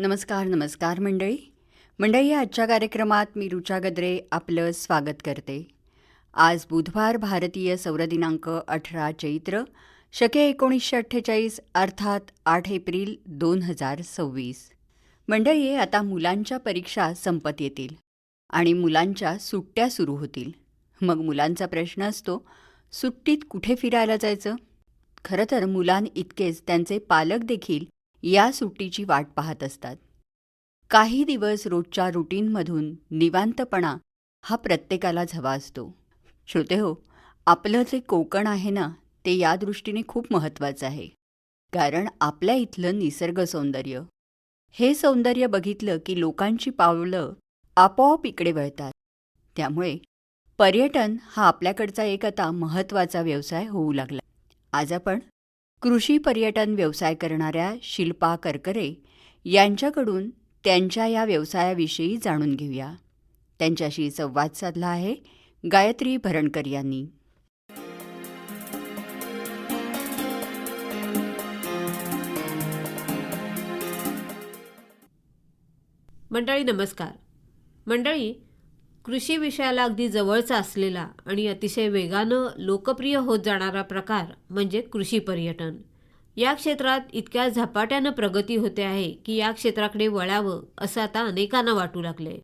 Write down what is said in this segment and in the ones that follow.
नमस्कार मंडळी. मंडळी, आजच्या कार्यक्रमात मी ऋचा गद्रे आपलं स्वागत करते. आज बुधवार, भारतीय सौर दिनांक 18 चैत्र, शके 1948 अर्थात 8 एप्रिल 2026. मंडळी, आता मुलांच्या परीक्षा संपत येतील आणि मुलांच्या सुट्ट्या सुरू होतील. मग मुलांचा प्रश्न असतो, सुट्टीत कुठे फिरायला जायचं? खरं तर मुलांइतकेच त्यांचे पालक देखील या सुट्टीची वाट पाहत असतात. काही दिवस रोजच्या रुटीनमधून निवांतपणा हा प्रत्येकालाच हवा असतो. श्रोतेहो, आपलं जे कोकण आहे ना, ते या दृष्टीने खूप महत्त्वाचं आहे. कारण आपल्या इथलं निसर्ग सौंदर्य, हे सौंदर्य बघितलं की लोकांची पावलं आपोआप इकडे वळतात. त्यामुळे पर्यटन हा आपल्याकडचा एक आता महत्त्वाचा व्यवसाय होऊ लागला. आज आपण कृषी पर्यटन व्यवसाय करणाऱ्या शिल्पा करकरे यांच्याकडून त्यांच्या या व्यवसायाविषयी जाणून घेऊया. त्यांच्याशी संवाद साधला आहे गायत्री भरणकर यांनी. मंडळी नमस्कार. मंडळी, कृषी विषयाला अगदी जवळचा असलेला आणि अतिशय वेगानं लोकप्रिय होत जाणारा प्रकार म्हणजे कृषी पर्यटन. या क्षेत्रात इतक्या झपाट्यानं प्रगती होते आहे की या क्षेत्राकडे वळावं असं आता अनेकांना वाटू लागले.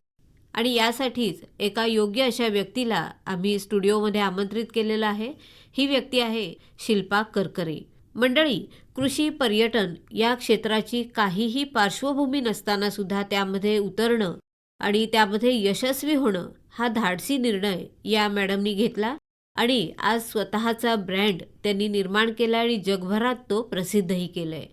आणि यासाठीच एका योग्य अशा व्यक्तीला आम्ही स्टुडिओमध्ये आमंत्रित केलेलं आहे. ही व्यक्ती आहे शिल्पा करकरे. मंडळी, कृषी पर्यटन या क्षेत्राची काहीही पार्श्वभूमी नसताना सुद्धा त्यामध्ये उतरणं आणि त्यामध्ये यशस्वी होणं हा धाडसी निर्णय या मॅडमनी घेतला आणि आज स्वतःचा ब्रँड त्यांनी निर्माण केला आणि जगभरात तो प्रसिद्धही केलाय.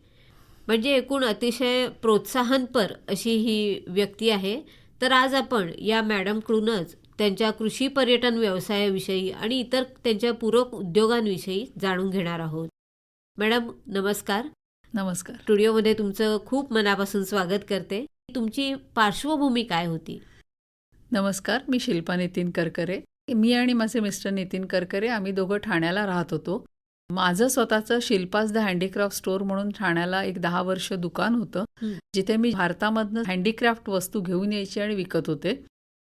म्हणजे एकूण अतिशय प्रोत्साहनपर अशी ही व्यक्ती आहे. तर आज आपण या मॅडमकडूनच त्यांच्या कृषी पर्यटन व्यवसायाविषयी आणि इतर त्यांच्या पूरक उद्योगांविषयी जाणून घेणार आहोत. मॅडम नमस्कार. नमस्कार. स्टुडिओमध्ये तुमचं खूप मनापासून स्वागत करते. तुमची पार्श्वभूमी काय होती? नमस्कार, मी शिल्पा नितीन करकरे. मी आणि माझे मिस्टर नितीन करकरे आम्ही दोघं ठाण्याला राहत होतो. माझं स्वतःचं शिल्पाज द हँडीक्राफ्ट स्टोअर म्हणून ठाण्याला एक 10 वर्ष दुकान होतं, जिथे मी भारतामधनं हँडीक्राफ्ट वस्तू घेऊन यायची आणि विकत होते.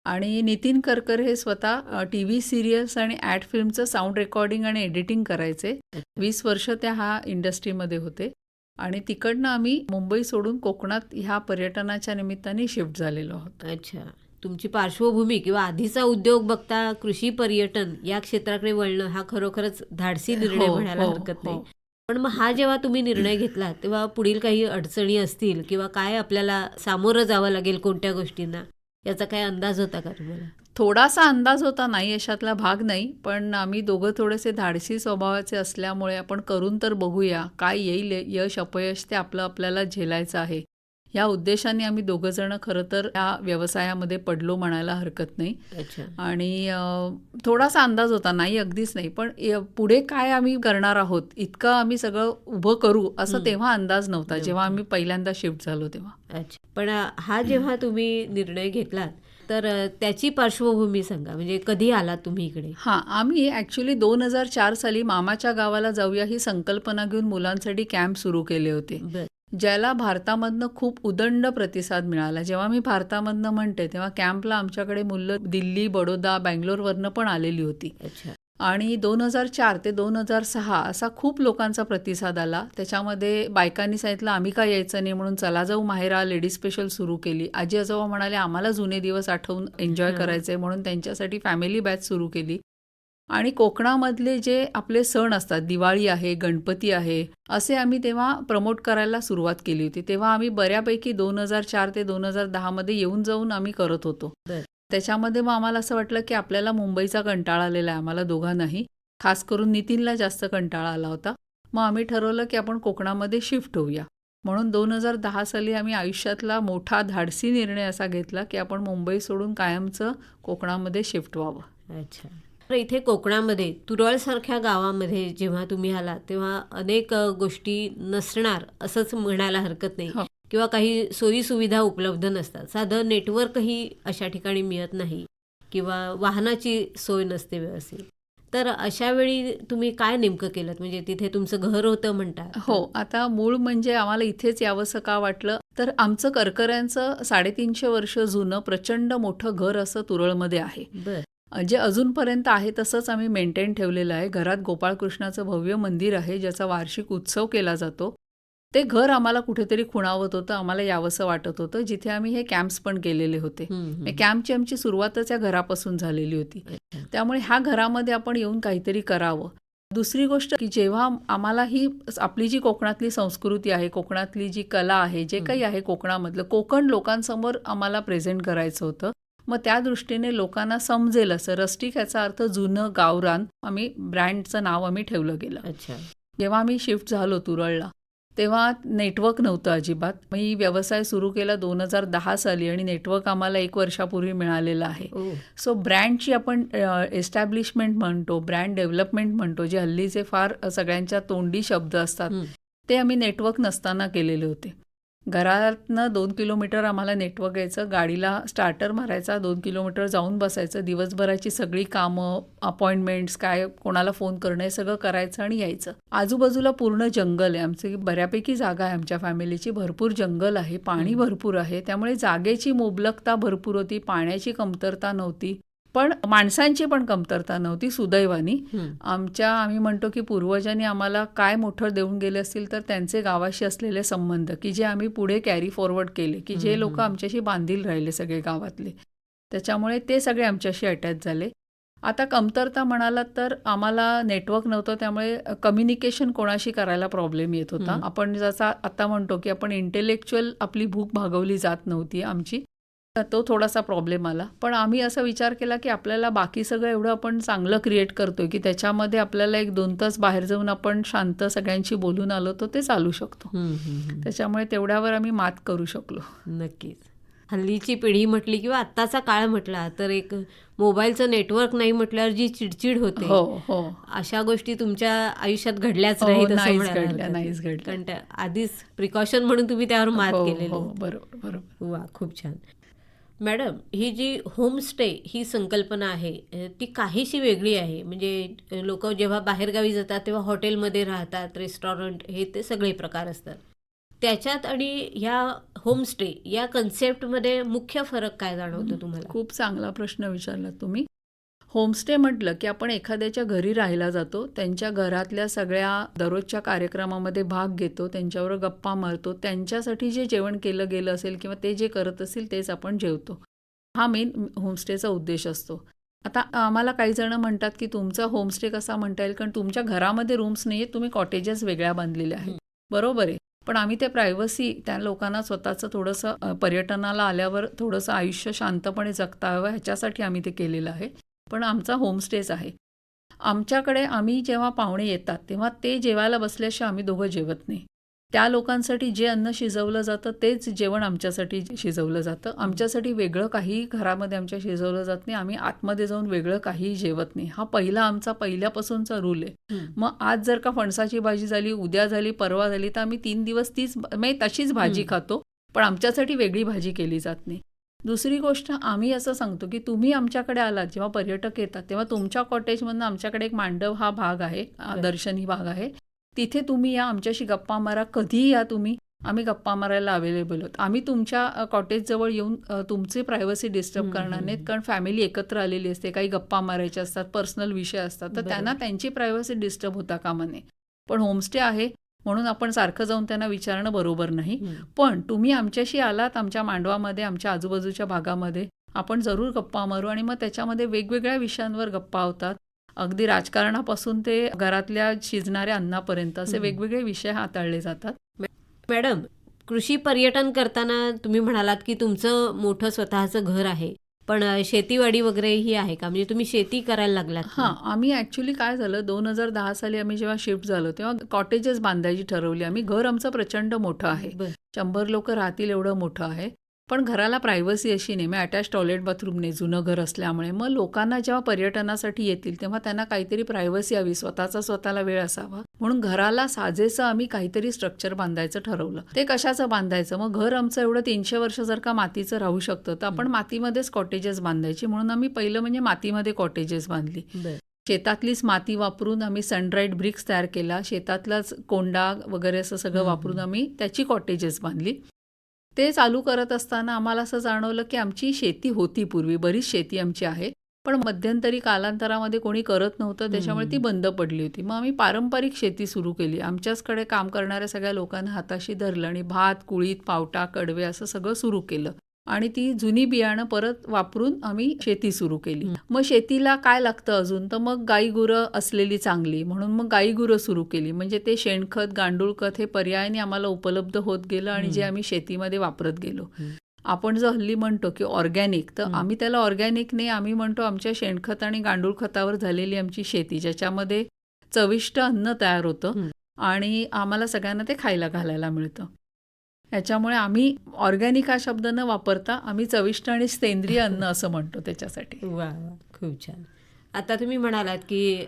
आणि नितीन करकर हे स्वतः TV सिरियल्स आणि ॲड फिल्मचं साऊंड रेकॉर्डिंग आणि एडिटिंग करायचे. 20 वर्ष त्या ह्या इंडस्ट्रीमध्ये होते. आणि तिकडनं आम्ही मुंबई सोडून कोकणात ह्या पर्यटनाच्या निमित्ताने शिफ्ट झालेलो आहोत. अच्छा, तुमची पार्श्वभूमी किंवा आधीचा उद्योग बघता कृषी पर्यटन या क्षेत्राकडे वळणं हा खरोखरच धाडसी निर्णय म्हणायला हरकत नाही. पण मग हा जेव्हा तुम्ही निर्णय घेतला तेव्हा पुढील काही अडचणी असतील किंवा काय आपल्याला सामोरं जावं लागेल कोणत्या गोष्टींना, याचा काय अंदाज होता का तुम्हाला? थोडासा अंदाज होता, नाही अशातला भाग नाही. पण आम्ही दोघं थोडेसे धाडसी स्वभावाचे असल्यामुळे आपण करून तर बघूया, काय येईल, यश अपयश ते आपल्याला झेलायचं आहे, या उद्देशाने आम्ही दोघं जण खरं तर या व्यवसायामध्ये पडलो म्हणायला हरकत नाही. आणि थोडासा अंदाज होता, नाही अगदीच नाही, पण पुढे काय आम्ही करणार आहोत इतकं आम्ही सगळं उभं करू असं तेव्हा अंदाज नव्हता, जेव्हा आम्ही पहिल्यांदा शिफ्ट झालो तेव्हा. अच्छा, पण हा जेव्हा तुम्ही निर्णय घेतलात तर त्याची पार्श्वभूमी सांगा. म्हणजे कधी आलात तुम्ही इकडे? हां, आम्ही ॲक्च्युली 2004 साली मामाच्या गावाला जाऊया ही संकल्पना घेऊन मुलांसाठी कॅम्प सुरू केले होते, ज्याला भारतामधनं खूप उदंड प्रतिसाद मिळाला. जेव्हा मी भारतामधनं म्हणते तेव्हा कॅम्पला आमच्याकडे मुलं दिल्ली, बडोदा, बँगलोरवरनं पण आलेली होती. आणि 2004 ते 2006 असा खूप लोकांचा प्रतिसाद आला. त्याच्यामध्ये बायकांनी सांगितलं आम्ही का यायचं नाही, म्हणून चला जाऊ माहेरा लेडीज स्पेशल सुरू केली. आजी आजोबा म्हणाले आम्हाला जुने दिवस आठवून एन्जॉय करायचे, म्हणून त्यांच्यासाठी फॅमिली बॅच सुरू केली. आणि कोकणामधले जे आपले सण असतात, दिवाळी आहे, गणपती आहे, असे आम्ही तेव्हा प्रमोट करायला सुरुवात केली होती. तेव्हा आम्ही बऱ्यापैकी 2004 ते 2010 मध्ये येऊन जाऊन आम्ही करत होतो. त्याच्यामध्ये मग आम्हाला असं वाटलं की आपल्याला मुंबईचा कंटाळा आलेला आहे, आम्हाला दोघांनाही, खास करून नितीनला जास्त कंटाळा आला होता. मग आम्ही ठरवलं की आपण कोकणामध्ये शिफ्ट होऊया. म्हणून 2010 साली आम्ही आयुष्यातला मोठा धाडसी निर्णय असा घेतला की आपण मुंबई सोडून कायमचं कोकणामध्ये शिफ्ट व्हावं. अच्छा, तर इथे कोकणामध्ये तुरळसारख्या गावामध्ये जेव्हा तुम्ही आलात तेव्हा अनेक गोष्टी नसणार असंच म्हणायला हरकत नाही, किंवा काही सोयी सुविधा उपलब्ध नसतात. साधं नेटवर्कही अशा ठिकाणी मिळत नाही किंवा वाहनाची सोय नसते व्यवस्थित. तर अशा वेळी तुम्ही काय नेमकं केलं? म्हणजे तिथे तुमचं घर होतं म्हणतात. हो, आता मूळ म्हणजे आम्हाला इथेच यावंसं का वाटलं, तर आमचं करकऱ्यांचं 350 वर्ष जुनं प्रचंड मोठं घर असं तुरळमध्ये आहे. बर. जे अजूनपर्यंत आहे तसंच आम्ही मेंटेन ठेवलेलं आहे. घरात गोपाळकृष्णाचं भव्य मंदिर आहे, ज्याचा वार्षिक उत्सव केला जातो. ते घर आम्हाला कुठेतरी खुणावत होतं, आम्हाला यावंसं वाटत होतं, जिथे आम्ही हे कॅम्प्स पण केलेले होते. कॅम्पची आमची सुरुवातच या घरापासून झालेली होती. त्यामुळे ह्या घरामध्ये आपण येऊन काहीतरी करावं. दुसरी गोष्ट की जेव्हा आम्हाला ही आपली जी कोकणातली संस्कृती आहे, कोकणातली जी कला आहे, जे काही आहे कोकणामधलं, कोकण लोकांसमोर आम्हाला प्रेझेंट करायचं होतं. मग त्या दृष्टीने लोकांना समजेल असं रस्टिक याचा अर्थ जुनं गावरान आम्ही ब्रँडचं नाव आम्ही ठेवलं गेलं. अच्छा. जेव्हा आम्ही शिफ्ट झालो तुरळला तेव्हा नेटवर्क नव्हतं अजिबात. मी व्यवसाय सुरू केला 2010 साली आणि नेटवर्क आम्हाला 1 वर्षापूर्वी मिळालेलं आहे. सो ब्रँडची आपण एस्टॅब्लिशमेंट म्हणतो, ब्रँड डेव्हलपमेंट म्हणतो, जे हल्लीचे फार सगळ्यांच्या तोंडी शब्द असतात, ते आम्ही नेटवर्क नसताना केलेले होते. घरातनं 2 किलोमीटर आम्हाला नेटवर्क यायचं, गाडीला स्टार्टर मारायचा, 2 किलोमीटर जाऊन बसायचं, दिवसभराची सगळी कामं, अपॉइंटमेंट्स, काय कोणाला फोन करणं, हे सगळं करायचं आणि यायचं. आजूबाजूला पूर्ण जंगल आहे, आमची बऱ्यापैकी जागा आहे, आमच्या फॅमिलीची भरपूर जंगल आहे, पाणी भरपूर आहे, त्यामुळे जागेची मुबलकता भरपूर होती, पाण्याची कमतरता नव्हती, पण माणसांची पण कमतरता नव्हती. सुदैवानी आम्ही म्हणतो की पूर्वजांनी आम्हाला काय मोठं देऊन गेले असतील तर त्यांचे गावाशी असलेले संबंध की जे आम्ही पुढे कॅरी फॉरवर्ड केले, की जे लोक आमच्याशी बांधील राहिले सगळे गावातले, त्याच्यामुळे ते सगळे आमच्याशी अटॅच झाले. आता कमतरता म्हणालात तर आम्हाला नेटवर्क नव्हतं, त्यामुळे कम्युनिकेशन कोणाशी करायला प्रॉब्लेम येत होता. आपण जसा आता म्हणतो की आपण इंटेलेक्च्युअल आपली भूक भागवली जात नव्हती आमची, तो थोडासा प्रॉब्लेम आला. पण आम्ही असा विचार केला की आपल्याला बाकी सगळं एवढं आपण चांगलं क्रिएट करतोय की त्याच्यामध्ये आपल्याला 1-2 तास बाहेर जाऊन आपण शांत सगळ्यांशी बोलून आलो तर ते चालू शकतो. त्याच्यामुळे तेवढ्यावर आम्ही मात करू शकलो. नक्कीच. हल्लीची पिढी म्हटली किंवा आत्ताचा काळ म्हटला तर एक मोबाईलचं नेटवर्क नाही म्हटल्यावर जी चिडचिड होते, हो, अशा गोष्टी तुमच्या आयुष्यात घडल्याच नाहीत असं नाहीच म्हणायला घडल्या, हरकत नाही. नाहीच घडल्या. कारण त्या आधीच प्रिकॉशन म्हणून तुम्ही त्यावर मात केलेली. बरोबर. वा, खूप छान. मॅडम, ही जी होमस्टे ही संकल्पना आहे ती काहीशी वेगळी आहे. म्हणजे लोक जेव्हा बाहेरगावी जातात तेव्हा हॉटेलमध्ये राहतात, रेस्टॉरंट, हे ते सगळे प्रकार असतात. त्याच्यात आणि ह्या होमस्टे या कन्सेप्टमध्ये मुख्य फरक काय जाणवतो तुम्हाला? खूप चांगला प्रश्न विचारला तुम्ही. होमस्टे म्हटलं की आपण एखाद्याच्या घरी राहायला जातो, त्यांच्या घरातल्या सगळ्या दररोजच्या कार्यक्रमामध्ये भाग घेतो, त्यांच्यावर गप्पा मारतो, त्यांच्यासाठी जे जेवण केलं गेलं असेल किंवा ते जे करत असतील तेच आपण जेवतो. हा मेन होमस्टेचा उद्देश असतो. आता आम्हाला काही जण म्हणतात की तुमचा होमस्टे कसा म्हणता येईल, कारण तुमच्या घरामध्ये रूम्स नाही आहेत, तुम्ही कॉटेजेस वेगळ्या बांधलेल्या आहेत. बरोबर आहे, पण आम्ही ते प्रायव्हसी त्या लोकांना स्वतःचं थोडंसं पर्यटनाला आल्यावर थोडंसं आयुष्य शांतपणे जगता हवं ह्याच्यासाठी आम्ही ते केलेलं आहे. पण आमचा होमस्टेच आहे. आमच्याकडे आम्ही जेव्हा पाहुणे येतात तेव्हा ते जेवायला बसल्याशिवाय आम्ही दोघं जेवत नाही. त्या लोकांसाठी जे अन्न शिजवलं जातं तेच जेवण आमच्यासाठी शिजवलं जातं. आमच्यासाठी वेगळं काहीही घरामध्ये आमच्या शिजवलं जात नाही. आम्ही आतमध्ये जाऊन वेगळं काहीही जेवत नाही. हा आमचा पहिल्यापासूनचा रूल आहे. मग आज जर का फणसाची भाजी झाली, उद्या झाली, परवा झाली, तर आम्ही 3 दिवस तशीच भाजी खातो, पण आमच्यासाठी वेगळी भाजी केली जात नाही. दुसरी गोष्ट, आम्ही असं सांगतो की तुम्ही आमच्याकडे आलात, जेव्हा पर्यटक येतात तेव्हा तुमच्या कॉटेजमधनं आमच्याकडे एक मांडव हा भाग आहे, दर्शनी भाग आहे, तिथे तुम्ही या, आमच्याशी गप्पा मारा, कधीही या तुम्ही, आम्ही गप्पा मारायला अवेलेबल आहोत. आम्ही तुमच्या कॉटेजजवळ येऊन तुमची प्रायव्हसी डिस्टर्ब करणार नाहीत, कारण फॅमिली एकत्र आलेली असते, काही गप्पा मारायच्या असतात, पर्सनल विषय असतात, तर त्यांना त्यांची प्रायव्हसी डिस्टर्ब होता कामा नये. पण होमस्टे आहे म्हणून आपण सारखं जाऊन त्यांना विचारणं बरोबर नाही. पण तुम्ही आमच्याशी आलात, आमच्या मांडवामध्ये, आमच्या आजूबाजूच्या भागामध्ये, आपण जरूर गप्पा मारू. आणि मग त्याच्यामध्ये वेगवेगळ्या विषयांवर गप्पा होतात, अगदी राजकारणापासून ते घरातल्या शिजणाऱ्या अन्नापर्यंत असे वेगवेगळे विषय हाताळले जातात. मॅडम, कृषी पर्यटन करताना तुम्ही म्हणालात की तुमचं मोठं स्वतःचं घर आहे, पण शेतीवाडी वगैरे ही आहे का? म्हणजे तुम्ही शेती करायला लागलात? हां, आम्ही ॲक्च्युली काय झालं, 2010 साली आम्ही जेव्हा शिफ्ट झालो तेव्हा कॉटेजेस बांधायची ठरवली आम्ही. घर आमचं प्रचंड मोठं आहे, 100 लोक राहतील एवढं मोठं आहे, पण घराला प्रायव्हसी अशी नाही, मग अटॅच टॉयलेट बाथरूम नाही, जुनं घर असल्यामुळे. मग लोकांना जेव्हा पर्यटनासाठी येतील तेव्हा त्यांना काहीतरी प्रायव्हसी हवी, स्वतःला वेळ असावा, म्हणून घराला साजेसं आम्ही काहीतरी स्ट्रक्चर बांधायचं ठरवलं. ते कशाचं बांधायचं? मग घर आमचं एवढं 300 वर्ष जर का मातीचं राहू शकतं तर आपण मातीमध्येच कॉटेजेस बांधायची, म्हणून आम्ही पहिलं म्हणजे मातीमध्ये कॉटेजेस बांधली. शेतातलीच माती वापरून आम्ही सनड्राईड ब्रिक्स तयार केला. शेतातलाच कोंडा वगैरे असं सगळं वापरून आम्ही त्याची कॉटेजेस बांधली. ते चालू करत असताना आम्हाला असं जाणवलं की आमची शेती होती पूर्वी, बरीच शेती आमची आहे, पण मध्यंतरी कालांतरामध्ये कोणी करत नव्हतं, त्याच्यामुळे ती बंद पडली होती. मग आम्ही पारंपरिक शेती सुरू केली. आमच्याचकडे काम करणाऱ्या सगळ्या लोकांना हाताशी धरलं आणि भात, कुळीत, पावटा, कडवे असं सगळं सुरू केलं आणि ती जुनी बियाणं परत वापरून आम्ही शेती सुरू केली. मग शेतीला काय लागतं अजून, तर मग गाई गुरं असलेली चांगली, म्हणून मग गाई गुरं सुरू केली. म्हणजे ते शेणखत, गांडूळ खत हे पर्यायाने आम्हाला उपलब्ध होत गेलं आणि जे आम्ही शेतीमध्ये वापरत गेलो. आपण जो हल्ली म्हणतो की ऑर्गॅनिक, तर आम्ही त्याला ऑर्गॅनिक नाही, आम्ही म्हणतो आमच्या शेणखत आणि गांडूळ खतावर झालेली आमची शेती, ज्याच्यामध्ये चविष्ट अन्न तयार होतं आणि आम्हाला सगळ्यांना ते खायला घालायला मिळतं. याच्यामुळे आम्ही ऑर्गॅनिक हा शब्द न वापरता आम्ही चविष्ट आणि सेंद्रिय अन्न असं म्हणतो त्याच्यासाठी. वा वा, खूप छान. आता तुम्ही म्हणालात की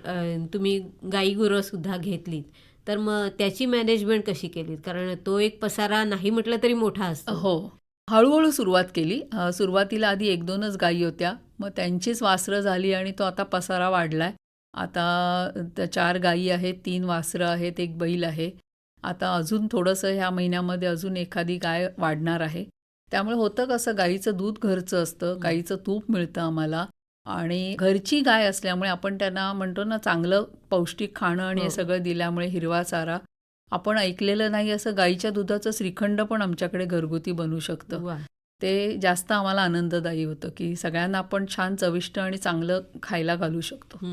तुम्ही गाई गुरं सुद्धा घेतलीत, तर मग त्याची मॅनेजमेंट कशी केलीत? कारण तो एक पसारा नाही म्हटलं तरी मोठा असतो. हो, हळूहळू सुरुवात केली. सुरुवातीला आधी 1-2च गायी होत्या, मग त्यांचीच वासरं झाली आणि तो आता पसारा वाढलाय. आता 4 गायी आहेत, 3 वासरं आहेत, 1 बैल आहे. आता अजून थोडंसं ह्या महिन्यामध्ये अजून एखादी गाय वाढणार आहे. त्यामुळे होतं कसं, गाईचं दूध घरचं असतं, गाईचं तूप मिळतं आम्हाला आणि घरची गाय असल्यामुळे आपण त्यांना म्हणतो ना, चांगलं पौष्टिक खाणं आणि हे सगळं दिल्यामुळे, हिरवा चारा. आपण ऐकलेलं नाही असं गाईच्या दुधाचं श्रीखंड पण आमच्याकडे घरगुती बनू शकतं. वा. ते जास्त आम्हाला आनंददायी होतं की सगळ्यांना आपण छान चविष्ट आणि चांगलं खायला घालू शकतो.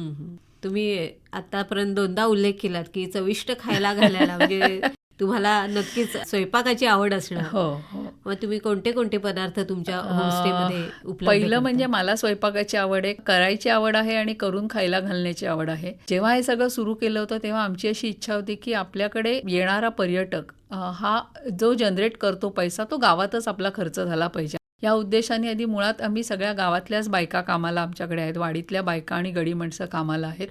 तुम्ही आतापर्यंत 2दा उल्लेख केलात की चविष्ट खायला घालायला, म्हणजे तुम्हाला नक्कीच स्वयंपाकाची आवड असणार. हो हो. मग तुम्ही कोणते कोणते पदार्थ तुमच्या होमस्टेमध्ये उपलब्ध पहिलं करता? म्हणजे मला स्वयंपाकाची आवड आहे, करायची आवड आहे आणि करून खायला घालण्याची आवड आहे. जेव्हा हे सगळं सुरू केलं होतं तेव्हा आमची अशी इच्छा होती की आपल्याकडे येणारा पर्यटक हा जो जनरेट करतो पैसा, तो गावातच आपला खर्च झाला पाहिजे. या उद्देशाने आधी मुळात आम्ही सगळ्या गावातल्याच बायका कामाला आमच्याकडे आहेत, वाडीतल्या बायका आणि गडी माणसं कामाला आहेत.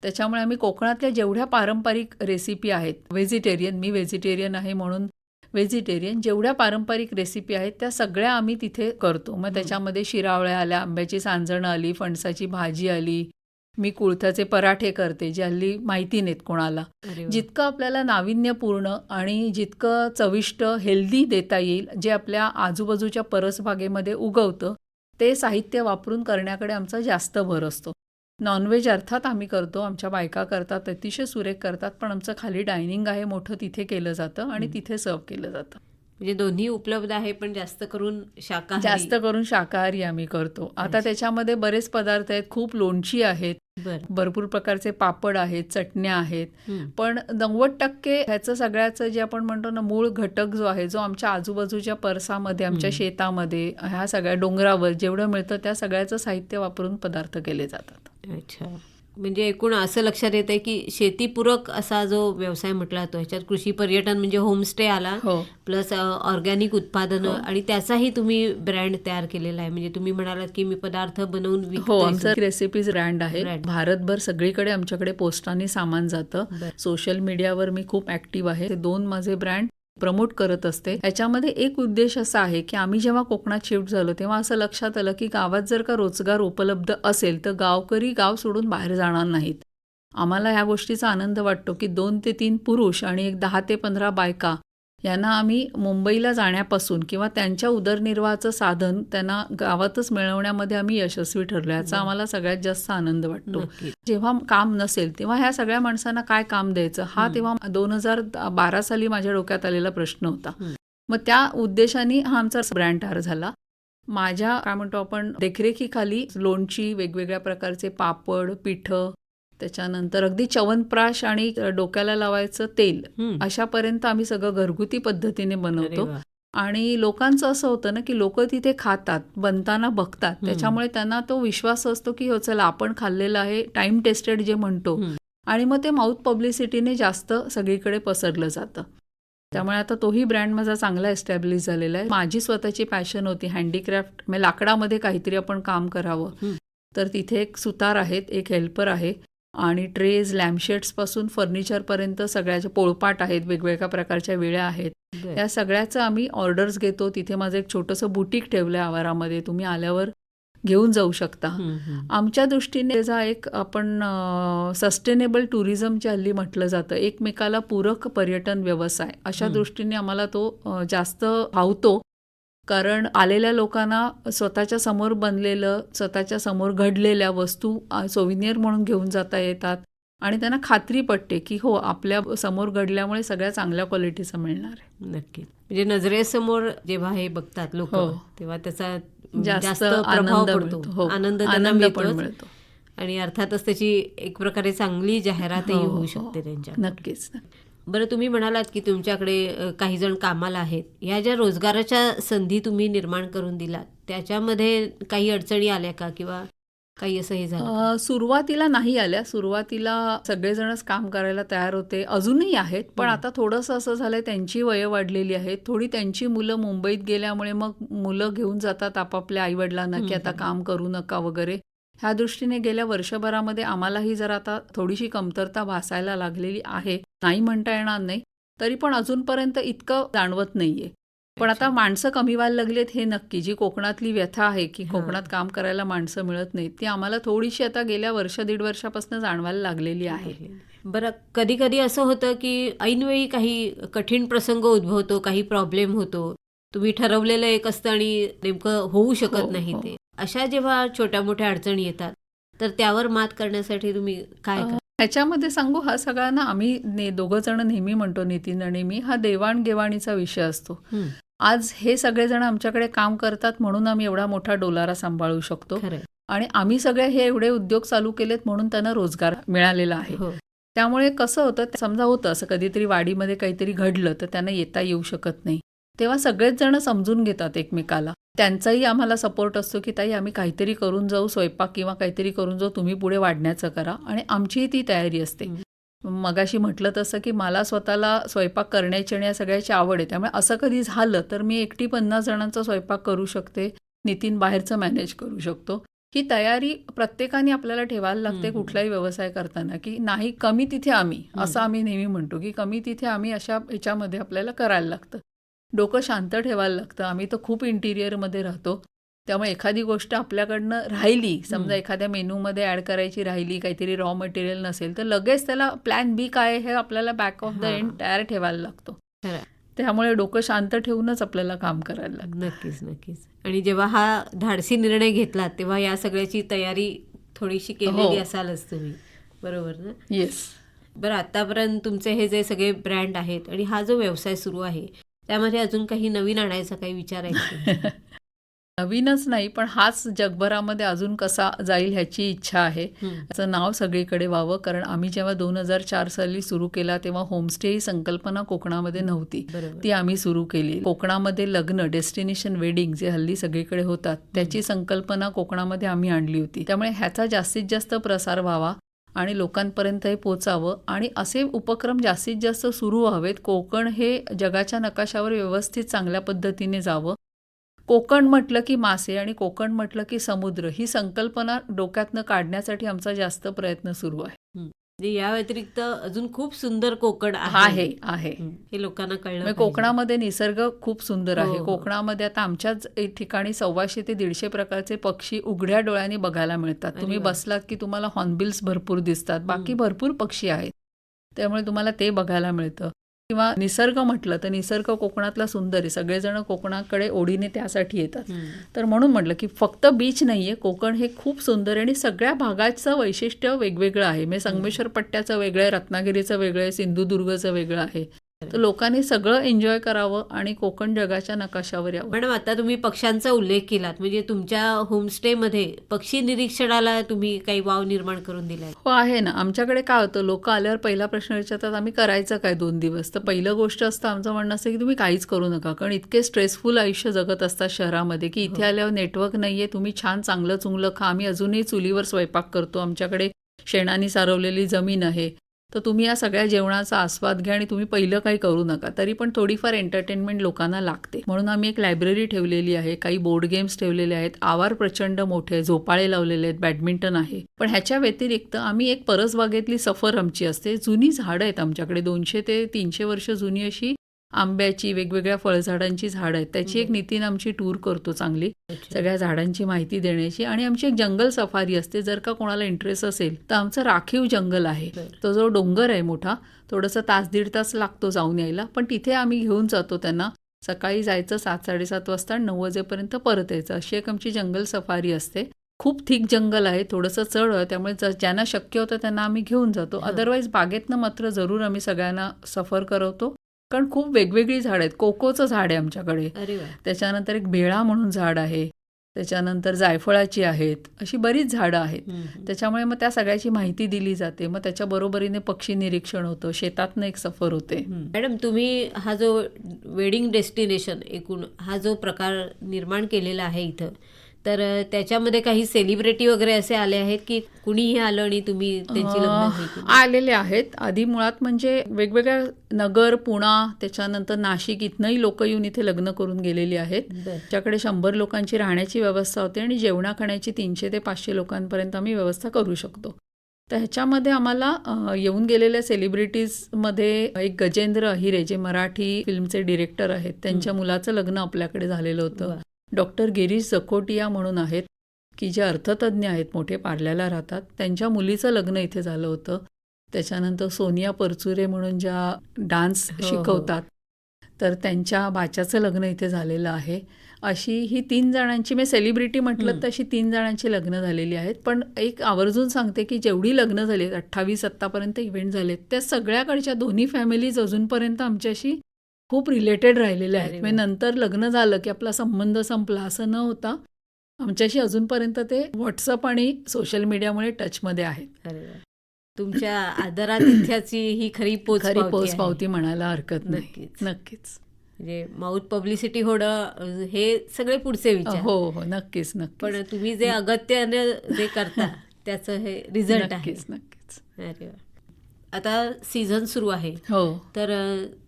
त्याच्यामुळे आम्ही कोकणातल्या जेवढ्या पारंपरिक रेसिपी आहेत, व्हेजिटेरियन, मी व्हेजिटेरियन आहे म्हणून व्हेजिटेरियन, जेवढ्या पारंपरिक रेसिपी आहेत त्या सगळ्या आम्ही तिथे करतो. मग त्याच्यामध्ये शिरावळ्या आल्या, आंब्याची सांजणं आली, फणसाची भाजी आली, मी कुळथाचे पराठे करते जे हल्ली माहिती नाहीत कोणाला. अरे वा. जितकं आपल्याला नाविन्यपूर्ण आणि जितकं चविष्ट हेल्दी देता येईल, जे आपल्या आजूबाजूच्या परसबागेमध्ये उगवतं, ते साहित्य वापरून करण्याकडे आमचा जास्त भर असतो. नॉनव्हेज अर्थात आम्ही करतो, आमच्या बायका करतात, अतिशय सुरेख करतात, पण आमचं खाली डायनिंग आहे मोठं, तिथे केलं जातं आणि तिथे सर्व केलं जातं. म्हणजे दोन्ही उपलब्ध आहे, पण जास्त करून शाकाहारी आम्ही करतो. आता त्याच्यामध्ये बरेच पदार्थ आहेत, खूप लोणची आहेत, भरपूर प्रकारचे पापड आहेत, चटण्या आहेत, पण 90% ह्याचं सगळ्याचं जे आपण म्हणतो ना, मूळ घटक जो आहे, जो आमच्या आजूबाजूच्या परसामध्ये, आमच्या शेतामध्ये, ह्या सगळ्या डोंगरावर जेवढं मिळतं त्या सगळ्याचं साहित्य वापरून पदार्थ केले जातात. अच्छा, म्हणजे एकूण असं लक्षात येत आहे की शेतीपूरक असा जो व्यवसाय म्हटला जातो, ह्याच्यात कृषी पर्यटन म्हणजे होमस्टे आला, प्लस ऑर्गॅनिक उत्पादनं, आणि त्याचाही तुम्ही ब्रँड तयार केलेला आहे. म्हणजे तुम्ही म्हणालात की मी पदार्थ बनवून विकतो. आमचं रेसिपीज ब्रँड आहे, भारतभर सगळीकडे आमच्याकडे पोस्टाने सामान जातं. सोशल मीडियावर मी खूप ऍक्टिव्ह आहे. ते 2 माझे ब्रँड प्रमोट करत असते. याच्यामध्ये एक उद्देश असा आहे की आम्ही जेव्हा कोकणात शिफ्ट झालो तेव्हा असं लक्षात आलं की गावात जर का रोजगार उपलब्ध असेल तर गावकरी गाव सोडून बाहेर जाणार नाहीत. आम्हाला ह्या गोष्टीचा आनंद वाटतो की 2 ते 3 पुरुष आणि 10 ते 15 बायका यांना आम्ही मुंबईला जाण्यापासून किंवा त्यांच्या उदरनिर्वाहाचं साधन त्यांना गावातच मिळवण्यामध्ये आम्ही यशस्वी ठरलो. याचा आम्हाला सगळ्यात जास्त आनंद वाटतो. जेव्हा काम नसेल तेव्हा ह्या सगळ्या माणसांना काय काम द्यायचं, हा तेव्हा 2012 साली माझ्या डोक्यात आलेला प्रश्न होता. मग त्या उद्देशाने हा आमचा ब्रँड तयार झाला. माझ्या काय म्हणतो आपण देखरेखीखाली लोणची, वेगवेगळ्या प्रकारचे पापड, पिठं, त्याच्यानंतर अगदी च्यवनप्राश आणि डोक्याला लावायचं तेल, अशापर्यंत आम्ही सगळं घरगुती पद्धतीने बनवतो. आणि लोकांचं असं होतं ना की लोक तिथे खातात, बनताना बघतात, त्याच्यामुळे त्यांना तो विश्वास असतो की हो चला आपण खाल्लेलं आहे, टाइम टेस्टेड जे म्हणतो, आणि मग ते माउथ पब्लिसिटीने जास्त सगळीकडे पसरलं जातं. त्यामुळे आता तोही ब्रँड माझा चांगला एस्टॅब्लिश झालेला आहे. माझी स्वतःची पॅशन होती हँडीक्राफ्ट, म्हणजे लाकडामध्ये काहीतरी आपण काम करावं, तर तिथे एक सुतार आहेत, एक हेल्पर आहे, आणि ट्रेज, लॅम्पशेड्स पासून फर्निचरपर्यंत सगळ्याचे पोळपाट आहेत, वेगवेगळ्या प्रकारच्या विळ्या आहेत, या सगळ्याचं आम्ही ऑर्डर्स घेतो. तिथे माझं एक छोटंसं बुटीक ठेवलं आहे आवारामध्ये. तुम्ही आल्यावर घेऊन जाऊ शकता. आमच्या दृष्टीने त्याचा एक आपण सस्टेनेबल टुरिझमच्या हल्ली म्हटलं जातं, एकमेकाला पूरक पर्यटन व्यवसाय अशा दृष्टीने आम्हाला तो जास्त भावतो. कारण आलेल्या लोकांना स्वतःच्या समोर बनलेलं, स्वतःच्या समोर घडलेल्या वस्तू सोव्हिनियर म्हणून घेऊन जाता येतात आणि त्यांना खात्री पटते की हो, आपल्या समोर घडल्यामुळे सगळ्या चांगल्या क्वालिटीचं मिळणार आहे. नक्की. म्हणजे नजरेसमोर जेव्हा हे बघतात लोक, तेव्हा त्याचा जास्त आनंद प्रभाव मिळतो. पडतो, आनंद त्यांना मिळतो आणि अर्थातच त्याची एक प्रकारे चांगली जाहिरातही होऊ शकते त्यांच्या. नक्कीच. बरं, तुम्ही म्हणालात की तुमच्याकडे काही जण कामाला आहेत. ह्या ज्या रोजगाराच्या संधी तुम्ही निर्माण करून दिलात त्याच्यामध्ये काही अडचणी आल्या का किंवा काही असं हे झालं? सुरुवातीला नाही आल्या. सुरुवातीला सगळेजणच काम करायला तयार होते, अजूनही आहेत. पण आता थोडंसं असं झालंय, त्यांची वयं वाढलेली आहेत, थोडी त्यांची मुलं मुंबईत गेल्यामुळे मग मुलं घेऊन जातात आपापल्या आईवडिलांना की आता काम करू नका वगैरे. ह्या दृष्टीने गेल्या वर्षभरामध्ये आम्हालाही जर आता थोडीशी कमतरता भासायला लागलेली आहे, नाही म्हणता येणार नाही, तरी पण अजूनपर्यंत इतकं जाणवत नाहीये. पण आता माणसं कमी व्हायला लागलीत हे नक्की. जी कोकणातली व्यथा आहे की कोकणात काम करायला माणसं मिळत नाहीत, ती आम्हाला थोडीशी आता गेल्या वर्ष दीड वर्षापासून जाणवायला लागलेली आहे. बरं, कधी कधी असं होतं की ऐनवेळी काही कठीण प्रसंग उद्भवतो, काही प्रॉब्लेम होतो, तुम्ही ठरवलेलं एक असतं आणि नेमकं होऊ शकत नाही ते. अशा जेव्हा छोट्या मोठ्या अडचणी येतात तर त्यावर मात करण्यासाठी तुम्ही काय करता? ह्याच्यामध्ये सांगू, हा सगळा ना आम्ही दोघं जण नेहमी म्हणतो, नितीन आणि मी, हा देवाणघेवाणीचा विषय असतो. आज हे सगळेजण आमच्याकडे काम करतात म्हणून आम्ही एवढा मोठा डोलारा सांभाळू शकतो आणि आम्ही सगळे हे एवढे उद्योग चालू केलेत म्हणून त्यांना रोजगार मिळालेला आहे. त्यामुळे कसं होतं, समजा होतं असं कधीतरी वाडीमध्ये काहीतरी घडलं तर त्यांना येता येऊ शकत नाही, तेव्हा सगळेच जण समजून घेतात एकमेकाला. त्यांचाही आम्हाला सपोर्ट असतो की ताई आम्ही काहीतरी करून जाऊ, स्वयंपाक किंवा काहीतरी करून जाऊ, तुम्ही पुढे वाढण्याचं करा, आणि आमचीही ती तयारी असते. मगाशी म्हटलं तसं की मला स्वतःला स्वयंपाक करण्याची आणि या सगळ्याची आवड आहे, त्यामुळे असं कधी झालं तर मी एकटी 50 जणांचा स्वयंपाक करू शकते, नितीन बाहेरचं मॅनेज करू शकतो. ही तयारी प्रत्येकाने आपल्याला ठेवायला लागते कुठलाही व्यवसाय करताना, की नाही कमी तिथे आम्ही, असं आम्ही नेहमी म्हणतो की कमी तिथे आम्ही, अशा ह्याच्यामध्ये आपल्याला करायला लागतं. डोकं शांत ठेवायला लागतं. आम्ही तर खूप इंटिरियरमध्ये राहतो, त्यामुळे एखादी गोष्ट आपल्याकडनं राहिली, समजा एखाद्या मेनूमध्ये ॲड करायची राहिली, काहीतरी रॉ मटेरियल नसेल तर लगेच त्याला प्लॅन बी काय हे आपल्याला बॅक ऑफ द एंड तयार ठेवायला लागतो. त्यामुळे डोकं शांत ठेवूनच आपल्याला काम करायला लागतं. नक्कीच नक्कीच. आणि जेव्हा हा धाडसी निर्णय घेतला तेव्हा या सगळ्याची तयारी थोडीशी केलेली असालच तुम्ही, बरोबर ना? येस. बरं, आतापर्यंत तुमचे हे जे सगळे ब्रँड आहेत आणि हा जो व्यवसाय सुरू आहे त्यामध्ये अजून काही नवीन आणायचा काही विचार आहे? नवीनच नाही, पण हाच जगभरामध्ये अजून कसा जाईल ह्याची इच्छा आहे. त्याचं नाव सगळीकडे व्हावं. कारण आम्ही जेव्हा 2004 साली सुरू केला तेव्हा होमस्टे ही संकल्पना कोकणामध्ये नव्हती, ती आम्ही सुरू केली. कोकणामध्ये लग्न, डेस्टिनेशन वेडिंग जे हल्ली सगळीकडे होतात, त्याची संकल्पना कोकणामध्ये आम्ही आणली होती. त्यामुळे ह्याचा जास्तीत जास्त प्रसार व्हावा आणि लोकांपर्यंतही पोचावं आणि असे उपक्रम जास्तीत जास्त सुरू व्हावेत. कोकण हे जगाच्या नकाशावर व्यवस्थित चांगल्या पद्धतीने जावं. कोकण म्हटलं की मासे आणि कोकण म्हटलं की समुद्र, ही संकल्पना डोक्यातनं काढण्यासाठी आमचा जास्त प्रयत्न सुरू आहे. या व्यतिरिक्त अजून खूप सुंदर कोकण आहे हे लोकांना कळलं. कोकणामध्ये निसर्ग खूप सुंदर आहे. कोकणामध्ये आता आमच्याच ठिकाणी 125 ते 150 प्रकारचे पक्षी उघड्या डोळ्यांनी बघायला मिळतात. तुम्ही बसलात की तुम्हाला हॉर्नबिल्स भरपूर दिसतात, बाकी भरपूर पक्षी आहेत, त्यामुळे तुम्हाला ते बघायला मिळतं. किंवा निसर्ग म्हटलं तर निसर्ग कोकणातला सुंदर आहे. सगळेजण कोकणाकडे ओढीने त्यासाठी येतात. तर म्हणून म्हटलं की फक्त बीच नाहीये, कोकण हे खूप सुंदर आहे आणि सगळ्या भागाचं वैशिष्ट्य वेगवेगळं आहे. म्हणजे संगमेश्वर पट्ट्याचं वेगळं आहे, रत्नागिरीचं वेगळं आहे, सिंधुदुर्गचं वेगळं आहे. तर लोकांनी सगळं एन्जॉय करावं आणि कोकण जगाच्या नकाशावर यावं. मॅडम, आता तुम्ही पक्ष्यांचा उल्लेख केलात, म्हणजे तुमच्या होमस्टेमध्ये पक्षी निरीक्षणाला तुम्ही काही वाव निर्माण करून दिलाय? हो, आहे ना. आमच्याकडे काय होतं, लोक आल्यावर पहिला प्रश्न विचारतात आम्ही करायचं काय 2 दिवस. तर पहिलं गोष्ट असतं आमचं म्हणणं असतं की तुम्ही काहीच करू नका, कारण इतके स्ट्रेसफुल आयुष्य जगत असतात शहरामध्ये की इथे आल्यावर नेटवर्क नाहीये, तुम्ही छान चांगलं चुंगलं खा. आम्ही अजूनही चुलीवर स्वयंपाक करतो, आमच्याकडे शेणाने सारवलेली जमीन आहे, तर तुम्ही या सगळ्या जेवणाचा आस्वाद घ्या आणि तुम्ही पहिलं काही करू नका. तरी पण थोडीफार एंटरटेनमेंट लोकांना लागते, म्हणून आम्ही एक लायब्ररी ठेवलेली आहे, काही बोर्ड गेम्स ठेवलेले आहेत, आवार प्रचंड मोठे, झोपाळे लावलेले आहेत, बॅडमिंटन आहे. पण ह्याच्या व्यतिरिक्त आम्ही एक परसबागेतली सफर आमची असते. जुनी झाडं आहेत आमच्याकडे, 200 ते 300 वर्ष जुनी अशी आंब्याची, वेगवेगळ्या फळझाडांची झाडं आहेत, त्याची एक नितीन आमची टूर करतो चांगली, सगळ्या झाडांची माहिती देण्याची. आणि आमची एक जंगल सफारी असते. जर का कोणाला इंटरेस्ट असेल तर आमचं राखीव जंगल आहे, तो जो डोंगर आहे मोठा, थोडंसं 1-1.5 तास लागतो जाऊन यायला, पण तिथे आम्ही घेऊन जातो त्यांना. सकाळी जायचं 7-7:30 वाजता आणि 9 वाजेपर्यंत परत यायचं. अशी एक आमची जंगल सफारी असते. खूप थिक जंगल आहे, थोडंसं चढ आहे, त्यामुळे ज्यांना शक्य होतं त्यांना आम्ही घेऊन जातो. अदरवाईज बागेतनं मात्र जरूर आम्ही सगळ्यांना सफर करवतो, कारण खूप वेगवेगळी झाडं आहेत. कोकोचं झाड आहे आमच्याकडे, अरे वा. त्याच्यानंतर एक भेळा म्हणून झाड आहे, त्याच्यानंतर जायफळाची आहेत, अशी बरीच झाडं आहेत. त्याच्यामुळे मग त्या सगळ्याची माहिती दिली जाते. मग त्याच्या बरोबरीने पक्षी निरीक्षण होतं, शेतातनं एक सफर होते. मॅडम, तुम्ही हा जो वेडिंग डेस्टिनेशन एकूण हा जो प्रकार निर्माण केलेला आहे इथं, तर त्याच्यामध्ये काही सेलिब्रिटी वगैरे असे आले आहेत की कुणीही आलं आणि तुम्ही त्यांची लग्न हे केली? आलेले आहेत. आधी मुळात म्हणजे वेगवेगळ्या नगर, पुणा, त्याच्यानंतर नाशिक इथनंही लोक येऊन इथे लग्न करून गेलेली आहेत. त्याच्याकडे 100 लोकांची राहण्याची व्यवस्था होते आणि जेवणा खाण्याची 300 ते 500 लोकांपर्यंत आम्ही व्यवस्था करू शकतो. तर ह्याच्यामध्ये आम्हाला येऊन गेलेल्या सेलिब्रिटीजमध्ये एक गजेंद्र अहिरे, जे मराठी फिल्मचे डिरेक्टर आहेत, त्यांच्या मुलाचं लग्न आपल्याकडे झालेलं होतं. डॉक्टर गिरीश जकोटिया म्हणून आहेत, की जे अर्थतज्ञ आहेत, मोठे पार्ल्याला राहतात, त्यांच्या मुलीचं लग्न इथे झालं होतं. त्याच्यानंतर सोनिया परचुरे म्हणून ज्या डान्स शिकवतात, तर त्यांच्या बाच्याचं लग्न इथे झालेलं आहे. अशी ही 3 जणांची, मी सेलिब्रिटी म्हटलं तर अशी 3 जणांची लग्न झालेली आहेत. पण एक आवर्जून सांगते की जेवढी लग्न झाली, 28 आत्तापर्यंत इव्हेंट झालेत, त्या सगळ्याकडच्या दोन्ही फॅमिलीज अजूनपर्यंत आमच्याशी खूप रिलेटेड राहिलेले आहेत. म्हणजे नंतर लग्न झालं की आपला संबंध संपला असं न होता आमच्याशी अजूनपर्यंत ते व्हॉट्सअप आणि सोशल मीडियामुळे टचमध्ये आहेत. अरे वा. तुमच्या आदरातिथ्याची ही खरी पोचपावती म्हणायला हरकत नाही. नक्कीच. म्हणजे माउथ पब्लिसिटी होणं हे सगळे पुढचे विचार. हो, नक्कीच. पण तुम्ही जे अगत्याने जे करता त्याचं हे रिझल्ट आहे. नक्कीच. अरे वा. आता सीझन सुरू आहे, हो, तर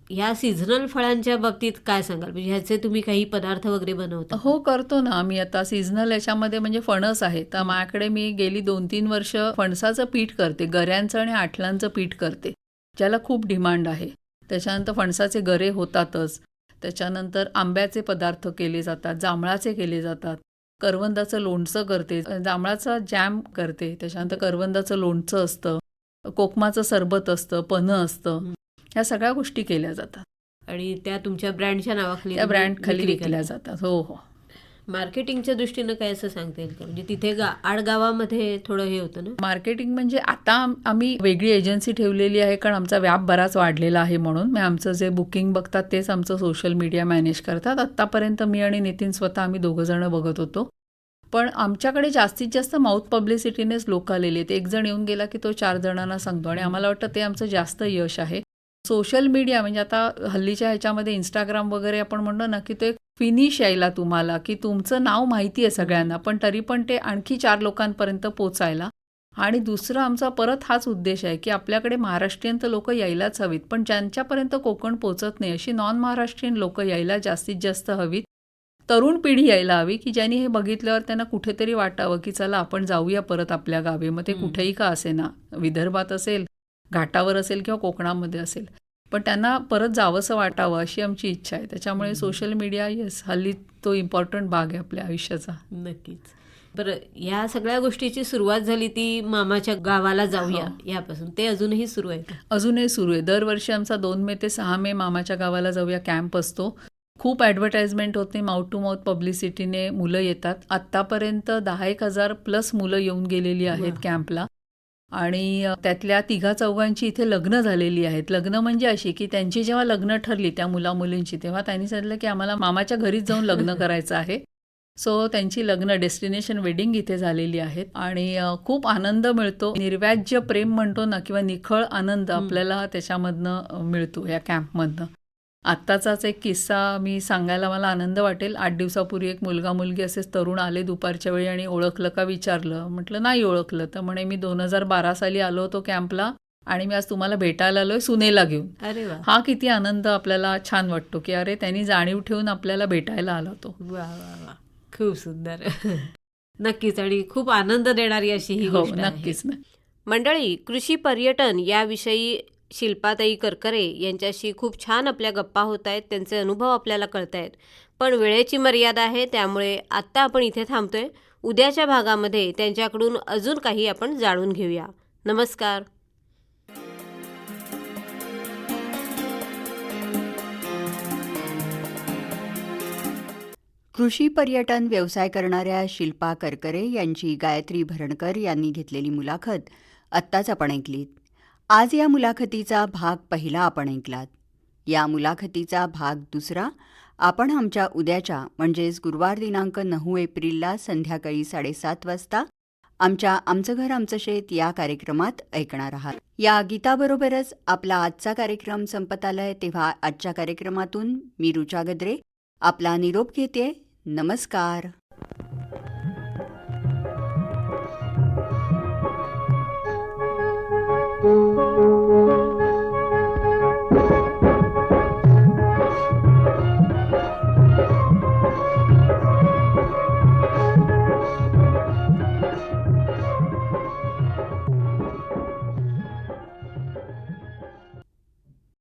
ह्या सीझनल फळांच्या बाबतीत काय सांगाल? म्हणजे ह्याचे तुम्ही काही पदार्थ वगैरे बनवता? हो, करतो ना आम्ही. आता सीझनल याच्यामध्ये म्हणजे फणस आहे, तर माझ्याकडे मी गेली 2-3 वर्ष फणसाचं पीठ करते, गऱ्यांचं आणि आठलांचं पीठ करते, ज्याला खूप डिमांड आहे. त्याच्यानंतर फणसाचे गरे होतातच. त्याच्यानंतर आंब्याचे पदार्थ केले जातात, जांभळाचे केले जातात, करवंदाचं लोणचं करते, जांभळाचा जॅम करते, त्याच्यानंतर करवंदाचं लोणचं असतं, कोकमाचं सरबत असतं, पन्हं असतं, ह्या सगळ्या गोष्टी केल्या जातात. आणि त्या तुमच्या ब्रँडच्या नावाखाली, त्या ब्रँड खाली विकल्या जातात. हो. मार्केटिंगच्या दृष्टीनं काय असं सांगता येईल का? म्हणजे तिथे आडगावामध्ये थोडं हे होतं ना मार्केटिंग. म्हणजे आता आम्ही वेगळी एजन्सी ठेवलेली आहे, कारण आमचा व्याप बराच वाढलेला आहे म्हणून. मी आमचं जे बुकिंग बघतात तेच आमचं सोशल मीडिया मॅनेज करतात. आत्तापर्यंत मी आणि नितीन स्वतः आम्ही 2 जण बघत होतो. पण आमच्याकडे जास्तीत जास्त माउथ पब्लिसिटीनेच लोक आलेले आहेत. 1 जण येऊन गेला की तो 4 जणांना सांगतो, आणि आम्हाला वाटतं ते आमचं जास्त यश आहे. सोशल मीडिया म्हणजे आता हल्लीच्या ह्याच्यामध्ये इंस्टाग्राम वगैरे आपण म्हणतो ना, की तो एक फिनिश यायला तुम्हाला, की तुमचं नाव माहिती आहे सगळ्यांना, पण तरी पण ते आणखी 4 लोकांपर्यंत पोचायला. आणि दुसरं आमचा परत हाच उद्देश आहे, की आपल्याकडे महाराष्ट्रीयन तर लोक यायलाच हवीत, पण ज्यांच्यापर्यंत कोकण पोचत नाही अशी नॉन महाराष्ट्रीयन लोक यायला जास्तीत जास्त हवीत. तरुण पिढी यायला हवी, की ज्यांनी हे बघितल्यावर त्यांना कुठेतरी वाटावं की चला आपण जाऊया परत आपल्या गावी. मग ते कुठेही का असेना, विदर्भात असेल, घाटावर असेल किंवा कोकणामध्ये असेल, पण त्यांना परत जावंसं वाटावं अशी आमची इच्छा आहे. त्याच्यामुळे सोशल मीडिया हल्ली तो इम्पॉर्टंट भाग आहे आपल्या आयुष्याचा. नक्कीच. बरं, या सगळ्या गोष्टीची सुरुवात झाली ती मामाच्या गावाला जाऊया यापासून. ते अजूनही सुरू आहे? अजूनही सुरू आहे. दरवर्षी आमचा 2 मे ते 6 मे मामाच्या गावाला जाऊया कॅम्प असतो. खूप ॲडव्हर्टाइजमेंट होते, माउथ टू माउथ पब्लिसिटीने मुलं येतात. आत्तापर्यंत 10,000 प्लस मुलं येऊन गेलेली आहेत कॅम्पला. आणि त्यातल्या 3-4 इथे लग्न झालेली आहेत. लग्न म्हणजे अशी की त्यांची जेव्हा लग्न ठरली त्या मुलींची, तेव्हा त्यांनी सांगितलं की आम्हाला मामाच्या घरीच जाऊन लग्न करायचं आहे. सो त्यांची लग्न डेस्टिनेशन वेडिंग इथे झालेली आहेत. आणि खूप आनंद मिळतो. निर्व्याज्य प्रेम म्हणतो ना, किंवा निखळ आनंद आपल्याला त्याच्यामधनं मिळतो या कॅम्पमधनं. आत्ताचाच एक किस्सा मी सांगायला मला आनंद वाटेल. 8 दिवसापूर्वी एक मुलगा मुलगी असेच तरुण आले दुपारच्या वेळी आणि ओळखलं का विचारलं. म्हटलं नाही ओळखलं. तर म्हणे मी 2012 साली आलो होतो कॅम्पला आणि मी आज तुम्हाला भेटायला आलोय सुनेला घेऊन. अरे वा. हा किती आनंद आपल्याला छान वाटतो की अरे त्यांनी जाणीव ठेवून आपल्याला भेटायला आला तो. वा वा वा, खूप सुंदर. नक्कीच, आणि खूप आनंद देणारी अशी ही गोष्ट आहे. नक्कीच. मंडळी, कृषी पर्यटन याविषयी शिल्पाताई करकरे यांच्याशी खूप छान आपल्या गप्पा होत आहेत, त्यांचे अनुभव आपल्याला कळत आहेत. पण वेळेची मर्यादा आहे, त्यामुळे आत्ता आपण इथे थांबतोय. उद्याच्या भागामध्ये त्यांच्याकडून अजून काही आपण जाणून घेऊया. नमस्कार. कृषी पर्यटन व्यवसाय करणाऱ्या शिल्पा करकरे यांची गायत्री भरणकर यांनी घेतलेली मुलाखत आत्ताच आपण ऐकलीत. आज या मुलाखतीचा भाग पहिला आपण ऐकलात. या मुलाखतीचा भाग दुसरा आपण आमच्या उद्याच्या म्हणजेच गुरुवार दिनांक 9 एप्रिलला संध्याकाळी 7:30 वाजता आमच्या आमचं घर आमचं शेत या कार्यक्रमात ऐकणार आहात. या गीताबरोबरच आपला आजचा कार्यक्रम संपत आलाय, तेव्हा आजच्या कार्यक्रमातून मी ऋचा गद्रे आपला निरोप घेते. नमस्कार.